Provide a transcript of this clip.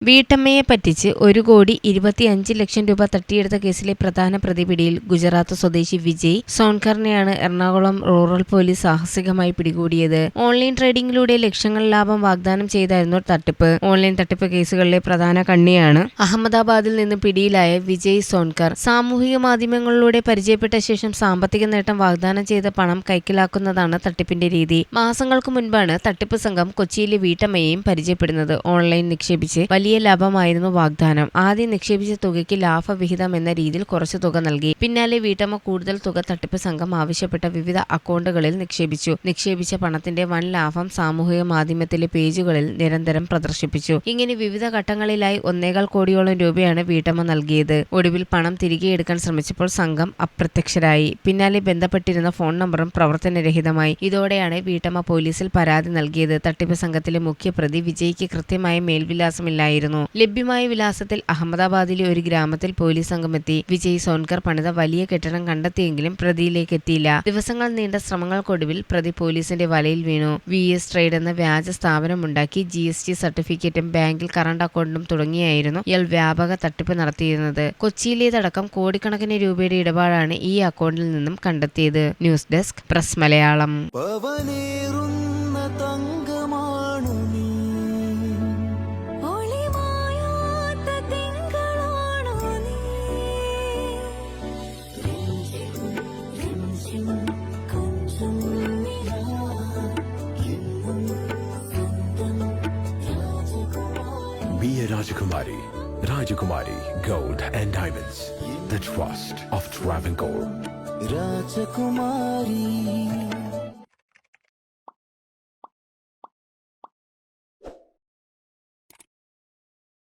വീട്ടമ്മയെ പറ്റിച്ച് 1,25,00,000 രൂപ തട്ടിയെടുത്ത കേസിലെ പ്രധാന പ്രതി പിടിയിൽ. ഗുജറാത്ത് സ്വദേശി വിജയ് സോൺകറിനെയാണ് എറണാകുളം റൂറൽ പോലീസ് സാഹസികമായി പിടികൂടിയത്. ഓൺലൈൻ ട്രേഡിംഗിലൂടെ ലക്ഷങ്ങൾ ലാഭം വാഗ്ദാനം ചെയ്തായിരുന്നു തട്ടിപ്പ്. ഓൺലൈൻ തട്ടിപ്പ് കേസുകളിലെ പ്രധാന കണ്ണിയാണ് അഹമ്മദാബാദിൽ നിന്ന് പിടിയിലായ വിജയ് സോൺകർ. സാമൂഹിക മാധ്യമങ്ങളിലൂടെ പരിചയപ്പെട്ട ശേഷം സാമ്പത്തിക നേട്ടം വാഗ്ദാനം ചെയ്ത പണം കൈക്കലാക്കുന്നതാണ് തട്ടിപ്പിന്റെ രീതി. മാസങ്ങൾക്ക് മുൻപാണ് തട്ടിപ്പ് സംഘം കൊച്ചിയിലെ വീട്ടമ്മയെയും പരിചയപ്പെടുന്നത്. ഓൺലൈൻ നിക്ഷേപിച്ച് വലിയ ലാഭമായിരുന്നു വാഗ്ദാനം. ആദ്യം നിക്ഷേപിച്ച തുകയ്ക്ക് ലാഭവിഹിതം എന്ന രീതിയിൽ കുറച്ചു തുക നൽകി. പിന്നാലെ വീട്ടമ്മ കൂടുതൽ തുക തട്ടിപ്പ് സംഘം ആവശ്യപ്പെട്ട വിവിധ അക്കൗണ്ടുകളിൽ നിക്ഷേപിച്ചു. നിക്ഷേപിച്ച പണത്തിന്റെ വൻ ലാഭം സാമൂഹിക മാധ്യമത്തിലെ പേജുകളിൽ നിരന്തരം പ്രദർശിപ്പിച്ചു. ഇങ്ങനെ വിവിധ ഘട്ടങ്ങളിലായി 1.25 കോടിയോളം രൂപയാണ് വീട്ടമ്മ നൽകിയത്. ഒടുവിൽ പണം തിരികെ എടുക്കാൻ ശ്രമിച്ചപ്പോൾ സംഘം അപ്രത്യക്ഷരായി. പിന്നാലെ ബന്ധപ്പെട്ടിരുന്ന ഫോൺ നമ്പറും പ്രവർത്തനരഹിതമായി. ഇതോടെയാണ് വീട്ടമ്മ പോലീസിൽ പരാതി നൽകിയത്. തട്ടിപ്പ് സംഘത്തിലെ മുഖ്യപ്രതി വിജയ്ക്ക് കൃത്യമായ മേൽവിലാസമില്ലായിരുന്നു. ലഭ്യമായ വിലാസത്തിൽ അഹമ്മദാബാദിലെ ഒരു ഗ്രാമത്തിൽ പോലീസ് സംഘം എത്തി. വിജയ് സോൺകർ പണിത വലിയ കെട്ടിടം കണ്ടെത്തിയെങ്കിലും പ്രതിയിലേക്ക് എത്തിയില്ല. ദിവസങ്ങൾ നീണ്ട ശ്രമങ്ങൾക്കൊടുവിൽ പ്രതി പോലീസിന്റെ വലയിൽ വീണു. VS ട്രേഡ് എന്ന വ്യാജ സ്ഥാപനമുണ്ടാക്കി GST സർട്ടിഫിക്കറ്റും ബാങ്കിൽ കറണ്ട് അക്കൗണ്ടും തുടങ്ങിയായിരുന്നു ഇയാൾ വ്യാപക തട്ടിപ്പ് നടത്തിയിരുന്നത്. കൊച്ചിയിലേതടക്കം കോടിക്കണക്കിന് രൂപയുടെ ഇടപാടാണ് ഈ അക്കൗണ്ടിൽ നിന്നും കണ്ടെത്തിയത്. News desk press Malayalam. Be a Rajakumari. Rajakumari Gold and Diamonds. The trust of Travancore. Rajakumari.